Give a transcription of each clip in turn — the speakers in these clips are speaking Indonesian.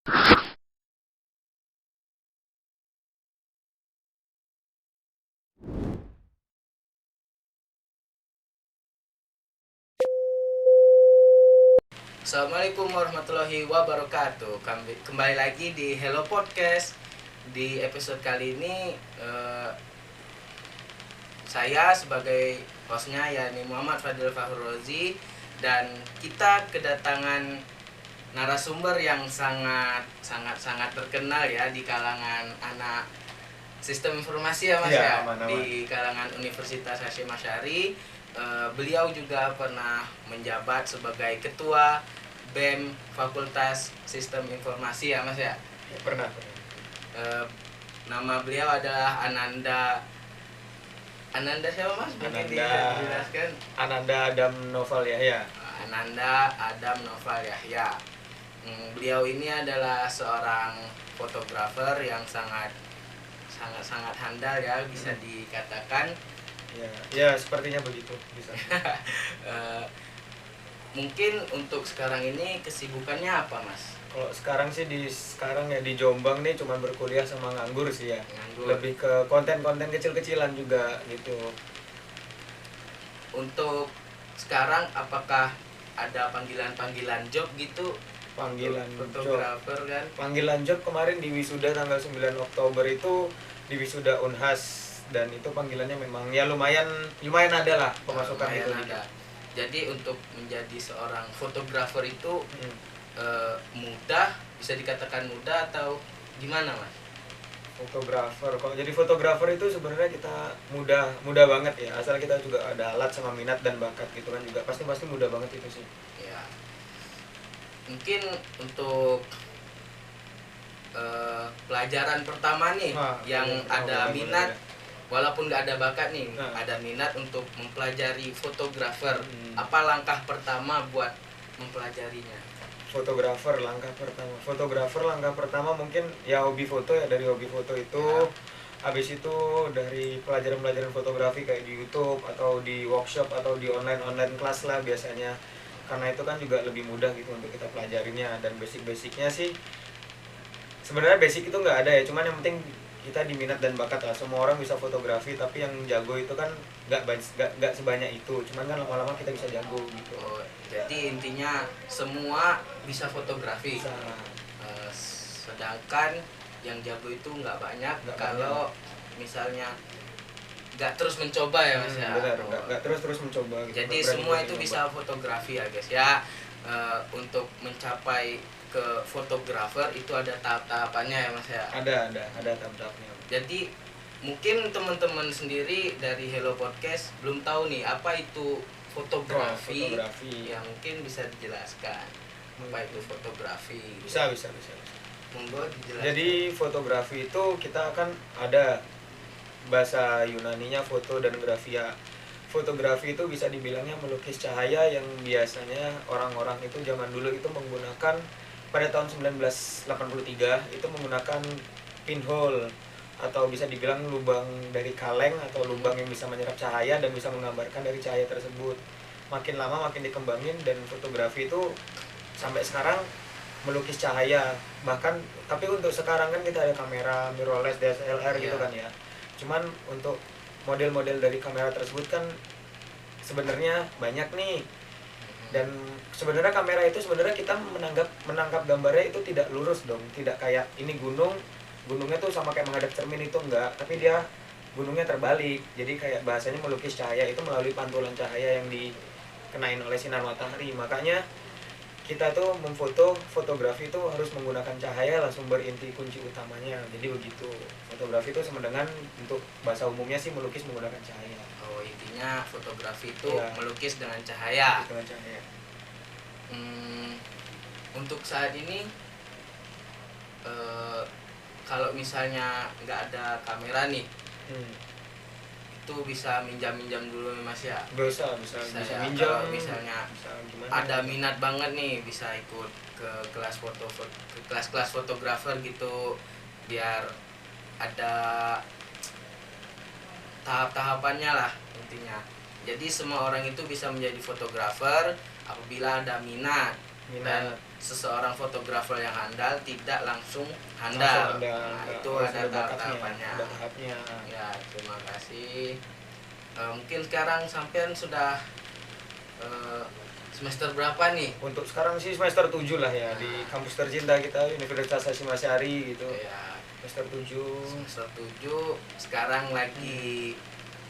Assalamualaikum warahmatullahi wabarakatuh. Kembali lagi di Hello Podcast. Di episode kali ini saya sebagai hostnya yakni Muhammad Fadil Fahrozi, dan kita kedatangan narasumber yang sangat terkenal ya di kalangan anak sistem informasi ya Mas ya, di kalangan Universitas Hasyim Asy'ari. Beliau juga pernah menjabat sebagai ketua BEM Fakultas Sistem Informasi ya Mas ya. Pernah. Nama beliau adalah Ananda siapa Mas? Mungkin dijelaskan. Ananda Adam Noval Yahya. Ananda Adam Noval Yahya. Beliau ini adalah seorang fotografer yang sangat handal ya, bisa dikatakan. Ya sepertinya begitu bisa. Mungkin untuk sekarang ini kesibukannya apa Mas? Kalau sekarang sih di Jombang nih cuma berkuliah sama nganggur sih ya. Nganggur. Lebih ke konten-konten kecil-kecilan juga gitu. Untuk sekarang apakah ada panggilan job gitu? Panggilan fotografer job. Kan? Panggilan job kemarin di wisuda tanggal 9 Oktober itu di wisuda Unhas, dan itu panggilannya memang ya lumayan ada lah pemasukan itu. Ada. Jadi untuk menjadi seorang fotografer itu mudah, bisa dikatakan mudah atau gimana Mas? Kalau jadi fotografer itu sebenarnya kita mudah banget ya, asal kita juga ada alat sama minat dan bakat gitu kan, juga pasti mudah banget itu sih ya. Mungkin untuk pelajaran pertama nih yang ada minat, walaupun nggak ada bakat nih, ada minat untuk mempelajari fotografer. Apa langkah pertama buat mempelajarinya? Fotografer langkah pertama mungkin ya hobi foto ya. Dari hobi foto itu habis itu dari pelajaran fotografi kayak di YouTube atau di workshop atau di online kelas lah biasanya, karena itu kan juga lebih mudah gitu untuk kita pelajarinya. Dan basicnya sih sebenarnya basic itu nggak ada ya, cuman yang penting kita diminat dan bakat lah. Semua orang bisa fotografi, tapi yang jago itu kan nggak sebanyak itu, cuman kan lama-lama kita bisa jago gitu. Jadi intinya semua bisa fotografi. Sedangkan yang jago itu nggak banyak kalau misalnya nggak terus mencoba ya Mas ya. Benar, nggak terus mencoba gitu. Jadi semua itu bisa fotografi ya guys ya. Untuk mencapai ke fotografer itu ada tahap-tahapannya ya Mas ya. Ada tahap-tahapnya. Jadi mungkin teman-teman sendiri dari Hello Podcast belum tahu nih apa itu fotografi. Ya mungkin bisa dijelaskan apa itu fotografi. Bisa. Monggo dijelaskan. Jadi fotografi itu kita akan ada bahasa Yunaninya foto dan grafia. Fotografi itu bisa dibilangnya melukis cahaya, yang biasanya orang-orang itu zaman dulu itu menggunakan pada tahun 1983 itu menggunakan pinhole, atau bisa dibilang lubang dari kaleng atau lubang yang bisa menyerap cahaya dan bisa menggambarkan dari cahaya tersebut. Makin lama makin dikembangin, dan fotografi itu sampai sekarang melukis cahaya. Bahkan tapi untuk sekarang kan kita ada kamera mirrorless DSLR gitu kan ya. Cuman untuk model-model dari kamera tersebut kan sebenarnya banyak nih. Dan sebenarnya kamera itu sebenarnya kita menangkap gambarnya itu tidak lurus dong, tidak kayak ini gunungnya tuh sama kayak menghadap cermin, itu enggak, tapi dia gunungnya terbalik. Jadi kayak bahasanya melukis cahaya itu melalui pantulan cahaya yang dikenain oleh sinar matahari. Makanya kita tuh fotografi itu harus menggunakan cahaya lah sumber inti kunci utamanya. Jadi begitu. Fotografi itu sama dengan, untuk bahasa umumnya sih, melukis menggunakan cahaya. Intinya fotografi itu melukis dengan cahaya. Untuk saat ini kalau misalnya nggak ada kamera nih, itu bisa minjam dulu Mas ya. Bisa ya, minjam. Kalau misalnya ada minat banget nih, bisa ikut ke kelas fotografer gitu, biar ada tahap-tahapannya lah intinya. Jadi semua orang itu bisa menjadi fotografer apabila ada minat. Dan minat. seseorang fotografer yang handal tidak langsung Langsung handal. ada, Nah, itu harus ada bakatnya, tahap-tahapannya. ada tahapnya. Ya, terima kasih. Mungkin sekarang sampean sudah semester berapa nih? Untuk sekarang sih semester 7 lah ya, di Nah. kampus tercinta kita Universitas Hasyim Asy'ari gitu. Ya, Semester 7. semester 7 sekarang lagi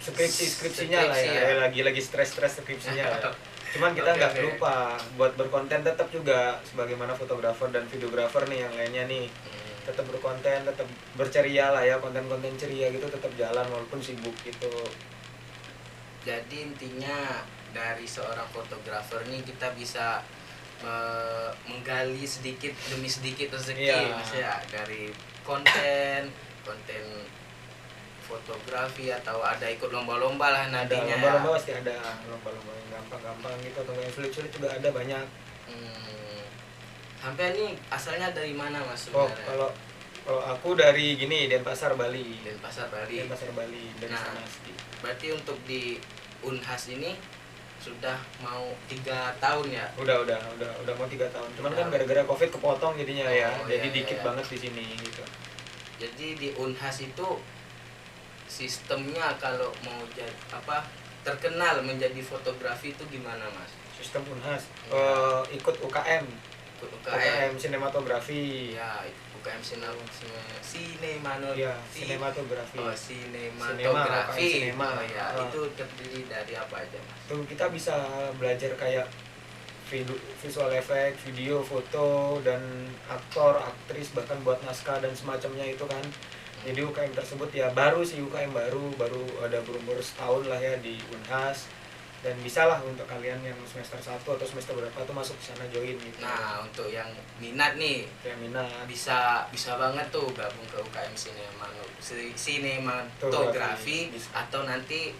Skripsinya lah Skripsi ya, ya. lagi stres skripsinya lah. Cuman kita Oke, nggak oke. lupa buat berkonten tetap juga sebagaimana fotografer dan videografer nih yang lainnya nih. Tetap berkonten, tetap berceria lah ya, konten-konten ceria gitu tetap jalan walaupun sibuk gitu. Jadi intinya dari seorang fotografer nih kita bisa menggali sedikit demi sedikit rezeki, Iya. Mas ya, dari konten fotografi atau ada ikut lomba-lomba lah Ada nantinya lomba-lomba ya. pasti ada, lomba-lomba yang gampang-gampang gitu atau yang sulit-sulit juga ada banyak. Sampai nih asalnya dari mana Mas Oh, sebenarnya? kalau aku dari gini, Denpasar Bali. Denpasar Bali. Denpasar Bali dari Nah. sana sih. Berarti untuk di Unhas ini sudah mau 3 tahun ya? Udah mau 3 tahun. Cuman kan Udah. gara-gara Covid kepotong jadinya ya. Oh, Jadi iya, dikit iya. banget di sini gitu. Jadi di Unhas itu sistemnya kalau mau jadi terkenal menjadi fotografi itu gimana Mas? Sistem Unhas Iya. ikut UKM, Ikut UKM sinematografi. Ya, UKM Iya, sinematografi. Oh, Sinema, sinematografi. UKM sinema. Oh ya, Ah. itu terdiri dari apa aja Mas? Tuh kita bisa belajar kayak visual effect, video, foto, dan aktor, aktris, bahkan buat naskah dan semacamnya itu kan. Jadi UKM tersebut ya baru sih, UKM baru ada berumur setahun lah ya di Unhas. Dan bisa lah untuk kalian yang semester 1 atau semester berapa tuh masuk ke sana join gitu. Nah, untuk yang minat nih Kayak minat. bisa banget tuh gabung ke UKM sinematografi Bisa. atau nanti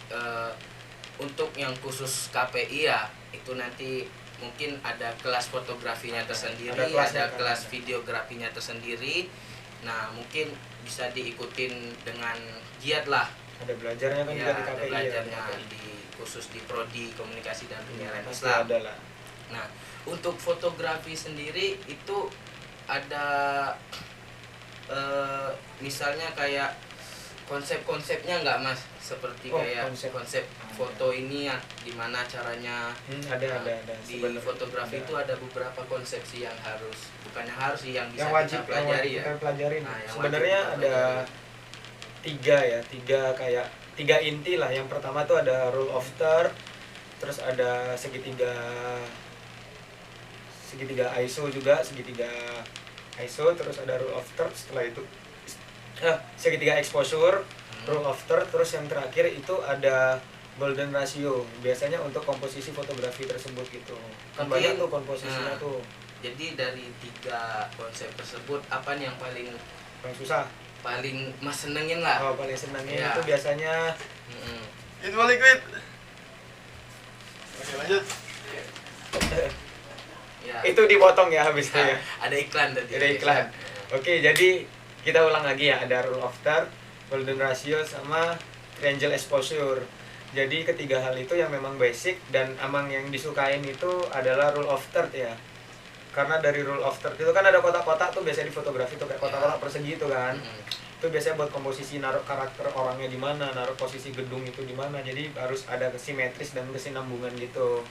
untuk yang khusus KPI ya itu nanti mungkin ada kelas fotografinya tersendiri, Ada kelasnya ada kan, kelas ada. videografinya tersendiri. Nah, mungkin bisa diikutin dengan giat lah. Ada belajarnya kan Ya, juga di ada KPI belajarnya ya. di khusus di prodi komunikasi dan penyiaran Pasti Islam. ada lah. Nah, untuk fotografi sendiri itu ada misalnya kayak konsep-konsepnya nggak Mas? Seperti Oh, kayak konsep. konsep foto ini ya, gimana caranya. Ada. Di Sebenarnya fotografi ada. itu ada beberapa konsepsi yang harus, bukan yang harus sih, yang bisa yang wajib kita pelajari ya. kita pelajarin. Nah, yang Sebenarnya wajib kita ada pelajari. tiga inti lah. Yang pertama tuh ada rule of third, terus ada segitiga ISO juga, segitiga ISO, terus ada rule of third, setelah itu segitiga exposure, rule of third, terus yang terakhir itu ada golden ratio, biasanya untuk komposisi fotografi tersebut gitu. Kan Mungkin, banyak tuh komposisinya nah, tuh. Jadi dari 3 konsep tersebut apa nih yang paling Yang susah. Mas senengin lah? Paling senangnya Iya. itu biasanya Mm-mm. Itu balik quit. Oke lanjut. Ya. itu dipotong ya habis itu ya. Ada iklan tadi. Ada iklan. Oke, jadi kita ulang lagi ya, ada rule of third, golden ratio, sama triangle exposure. Jadi ketiga hal itu yang memang basic dan emang yang disukain itu adalah rule of third ya. Karena dari rule of third itu kan ada kotak-kotak tuh biasanya di fotografi tuh kayak kotak-kotak persegi itu kan. Itu biasanya buat komposisi, naruh karakter orangnya di mana, naruh posisi gedung itu di mana. Jadi harus ada simetris dan kesinambungan gitu.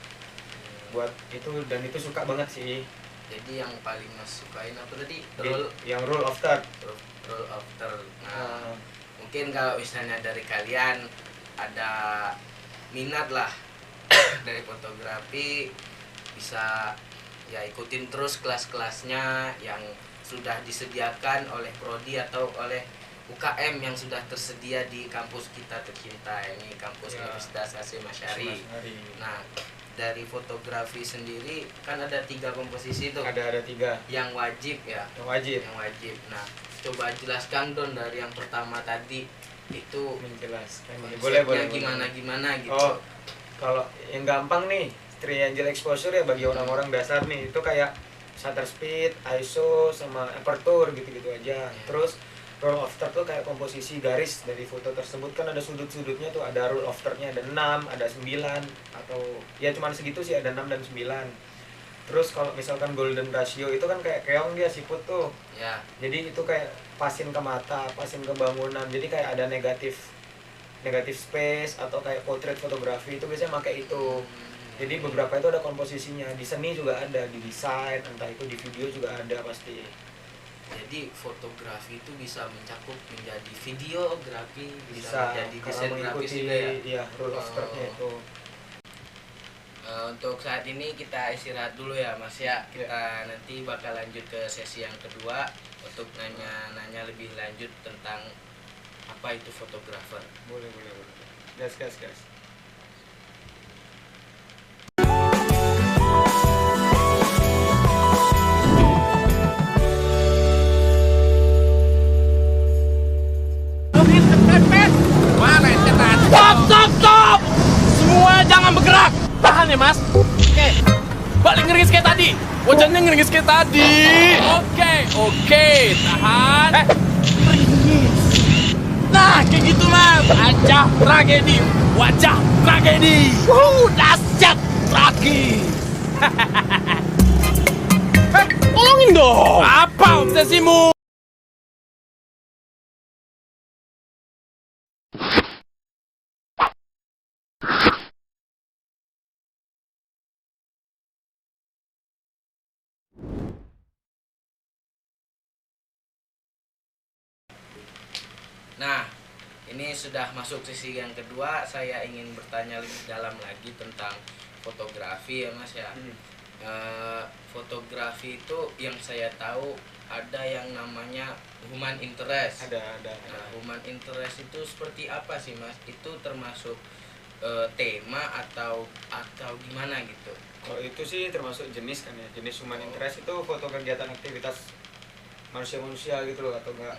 Buat itu, dan itu suka banget sih. Jadi yang paling Mas sukain apa tadi? Yang rule of third. Rule of third. Nah, Nah, mungkin kalau misalnya dari kalian ada minat lah dari fotografi, bisa ya ikutin terus kelas-kelasnya yang sudah disediakan oleh prodi atau oleh UKM yang sudah tersedia di kampus kita tercinta ini, kampus Ya. Universitas Hasyim Asy'ari. Nah, dari fotografi sendiri kan ada 3 komposisi tuh ada 3 yang wajib ya, yang wajib. yang wajib. Nah, coba jelaskan Don dari yang pertama tadi itu Menjelaskan. konsepnya gimana gitu. Oh, kalau yang gampang nih, triangle exposure ya bagi orang-orang dasar nih, itu kayak shutter speed, ISO, sama aperture gitu-gitu aja. Terus rule of third tuh kayak komposisi garis dari foto tersebut, kan ada sudut-sudutnya tuh, ada rule of third-nya ada 6, ada 9, atau ya cuman segitu sih, ada 6 dan 9. Terus kalau misalkan golden ratio itu kan kayak keong dia siput tuh. Ya. Jadi itu kayak pasin ke mata, pasin ke bangunan. Jadi kayak ada negatif space atau kayak portrait fotografi itu biasanya pakai itu. Jadi beberapa itu ada komposisinya. Di seni juga ada, di desain, entah itu di video juga ada pasti. Jadi fotografi itu bisa mencakup menjadi videografi, Bisa menjadi karena desain grafis mengikuti juga ya. ya rule of third-nya itu. Untuk saat ini kita istirahat dulu ya Mas ya. Kita nanti bakal lanjut ke sesi yang kedua untuk nanya lebih lanjut tentang apa itu fotografer. Boleh. Gas. Mana internet? Stop! Semua jangan bergerak. Tahan ya mas. Oke. Balik ngeringis kayak tadi. Wajahnya ngeringis kayak tadi. Oke. Tahan. Ngeringis. Nah, kayak gitu mas. Wajah tragedi. Dahsyat tragis. Tolongin dong. Apa obsesimu? Nah, ini sudah masuk sesi yang kedua. Saya ingin bertanya lebih dalam lagi tentang fotografi ya Mas ya. Fotografi itu yang saya tahu ada yang namanya human interest. Ada. Nah, human interest itu seperti apa sih Mas? Itu termasuk tema atau gimana gitu? Kalau itu sih termasuk jenis kan ya. Jenis human interest itu foto kegiatan aktivitas manusia gitu loh, atau enggak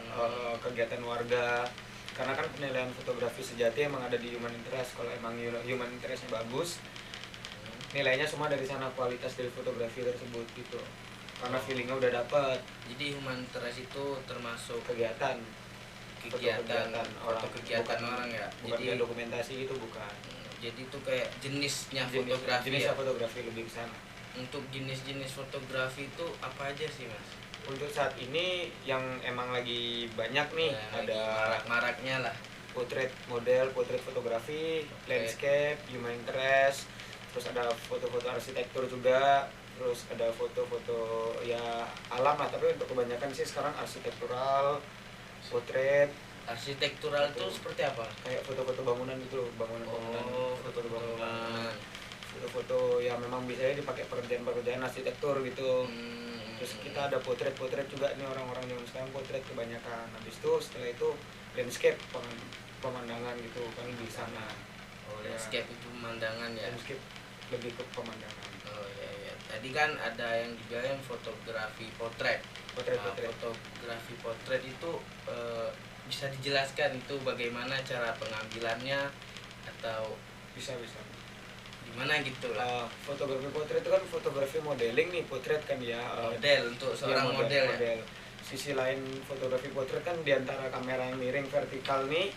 kegiatan warga. Karena kan penilaian fotografi sejati emang ada di human interest. Kalau emang human interestnya bagus, nilainya semua dari sana, kualitas dari fotografi tersebut gitu. Karena feelingnya udah dapet. Jadi human interest itu termasuk kegiatan orang ya. Bukan Jadi kayak dokumentasi gitu, bukan. Jadi itu kayak jenisnya fotografi jenisnya ya. fotografi lebih ke sana. Untuk jenis-jenis fotografi itu apa aja sih Mas? Untuk saat ini yang emang lagi banyak nih Ya, ada marak-maraknya lah. portrait model, portrait fotografi, landscape, human interest, terus ada foto-foto arsitektur juga, terus ada foto-foto ya alam lah, tapi untuk kebanyakan sih sekarang arsitektural, portrait. Arsitektural itu seperti apa? Kayak foto-foto bangunan gitu loh, bangunan-bangunan, foto-foto bangunan, foto-foto yang memang biasanya dipakai pekerjaan arsitektur gitu. Terus kita ada potret juga nih, orang-orang yang sekarang potret kebanyakan. Habis itu setelah itu landscape, pemandangan gitu kan di sana. Landscape itu pemandangan ya. Landscape lebih ke pemandangan. Oh iya. Tadi kan ada yang dibilang fotografi potret. Fotografi potret itu bisa dijelaskan itu bagaimana cara pengambilannya atau Bisa. gimana gitu lah. Fotografi potret itu kan fotografi modeling nih, potret kan ya. Model untuk seorang model ya. Sisi lain fotografi potret kan diantara kamera yang miring vertikal nih,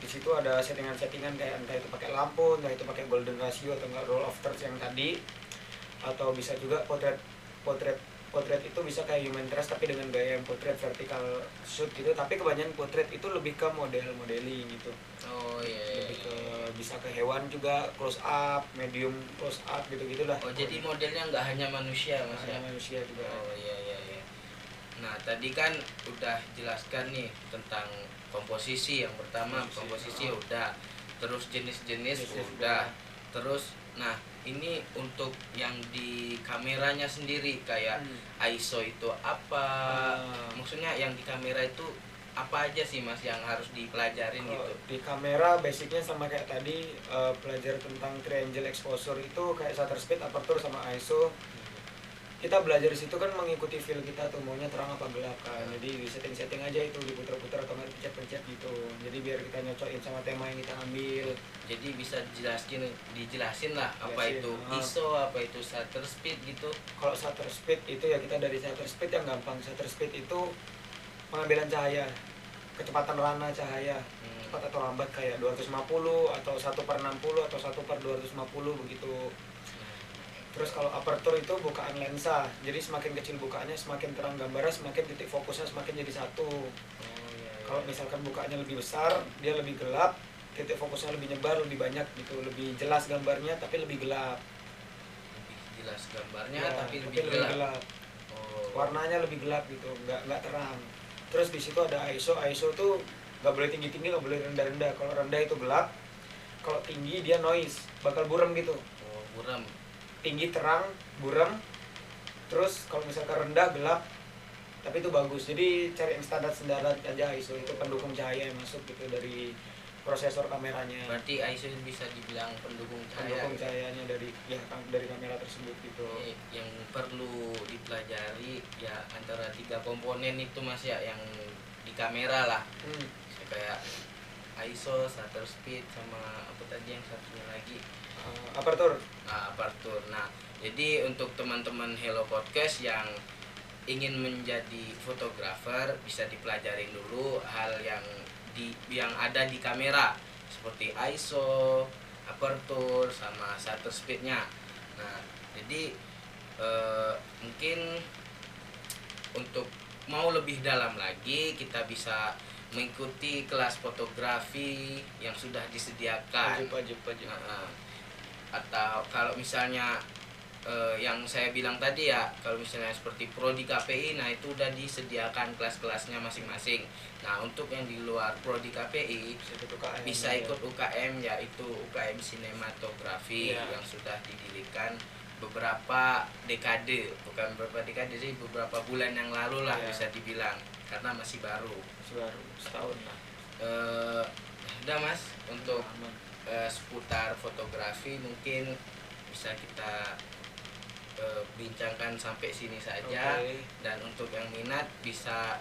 di situ ada settingan-settingan kayak entah itu pakai lampu, entah itu pakai golden ratio atau enggak roll of thirds yang tadi, atau bisa juga potret itu bisa kayak human interest tapi dengan gaya yang potret vertikal shoot gitu, tapi kebanyakan potret itu lebih ke modeling gitu. Oh iya. Lebih ke bisa ke hewan juga, close up, medium close up gitu-gitulah. Oh jadi modelnya nggak hanya manusia Mas ya? Manusia juga. Oh iya. Nah tadi kan udah jelaskan nih tentang komposisi. Yang pertama komposisi udah, terus jenis-jenis udah, terus nah ini untuk yang di kameranya sendiri kayak ISO itu apa? Maksudnya yang di kamera itu apa aja sih Mas yang harus dipelajarin gitu? Di kamera basicnya sama kayak tadi, belajar tentang triangle exposure itu kayak shutter speed, aperture sama ISO. Kita belajar di situ kan mengikuti feel kita tuh maunya terang apa gelap kan. Jadi di setting aja itu, diputar-putar atau nggak pencet-pencet gitu. Jadi biar kita nyocokin sama tema yang kita ambil. Jadi bisa dijelasin lah apa itu ISO, apa itu shutter speed gitu. Kalau shutter speed itu ya kita dari shutter speed yang gampang. Shutter speed itu pengambilan cahaya, kecepatan rana cahaya, cepat atau lambat kayak 250 atau 1/60 atau 1/250 begitu. Terus kalau aperture itu bukaan lensa, jadi semakin kecil bukaannya semakin terang gambarnya, semakin titik fokusnya semakin jadi satu. Oh iya. Kalau misalkan bukaannya lebih besar, dia lebih gelap, titik fokusnya lebih nyebar, lebih banyak gitu, lebih jelas gambarnya tapi lebih gelap. Lebih jelas gambarnya Ya, tapi lebih gelap. Oh. Warnanya lebih gelap gitu, nggak terang. Terus di situ ada ISO. ISO tuh nggak boleh tinggi-tinggi, nggak boleh rendah-rendah. Kalau rendah itu gelap, kalau tinggi dia noise, bakal buram gitu. Oh, buram. Tinggi terang, buram. Terus kalau misalkan rendah gelap, tapi itu bagus. Jadi cari yang standar aja ISO itu pendukung cahaya yang masuk gitu dari prosesor kameranya. Berarti ISO bisa dibilang pendukung cahaya. Pendukung cahayanya dari kamera tersebut gitu. Yang perlu dipelajari ya antara 3 komponen itu Mas ya, yang di kamera lah. Kayak ISO, shutter speed, sama apa tadi yang satunya lagi? Aperture. Aperture. Nah, jadi untuk teman-teman Hello Podcast yang ingin menjadi fotografer bisa dipelajarin dulu hal yang ada di kamera seperti ISO, aperture, sama shutter speednya. Nah, jadi mungkin untuk mau lebih dalam lagi kita bisa mengikuti kelas fotografi yang sudah disediakan. Wajib. Nah, atau kalau misalnya yang saya bilang tadi ya, kalau misalnya seperti Prodi KPI, nah itu udah disediakan kelas-kelasnya masing-masing. Nah, untuk yang di luar Prodi KPI bisa ikut UKM, yaitu UKM sinematografi yang sudah didirikan beberapa dekade, bukan beberapa dekade sih, beberapa bulan yang lalu lah bisa dibilang, karena masih baru setahun lah. Udah Mas, untuk seputar fotografi mungkin bisa kita bincangkan sampai sini saja. Dan untuk yang minat bisa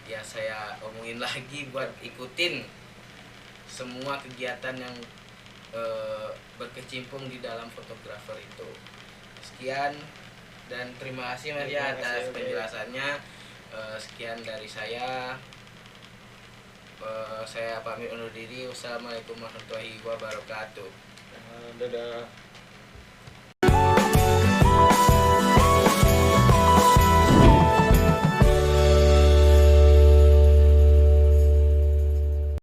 ya saya omongin lagi buat ikutin semua kegiatan yang berkecimpung di dalam fotografer itu. Sekian dan terima kasih Mas ya atas penjelasannya. Sekian dari saya. Saya pamit undur diri. Wassalamualaikum warahmatullahi wabarakatuh. Dadah.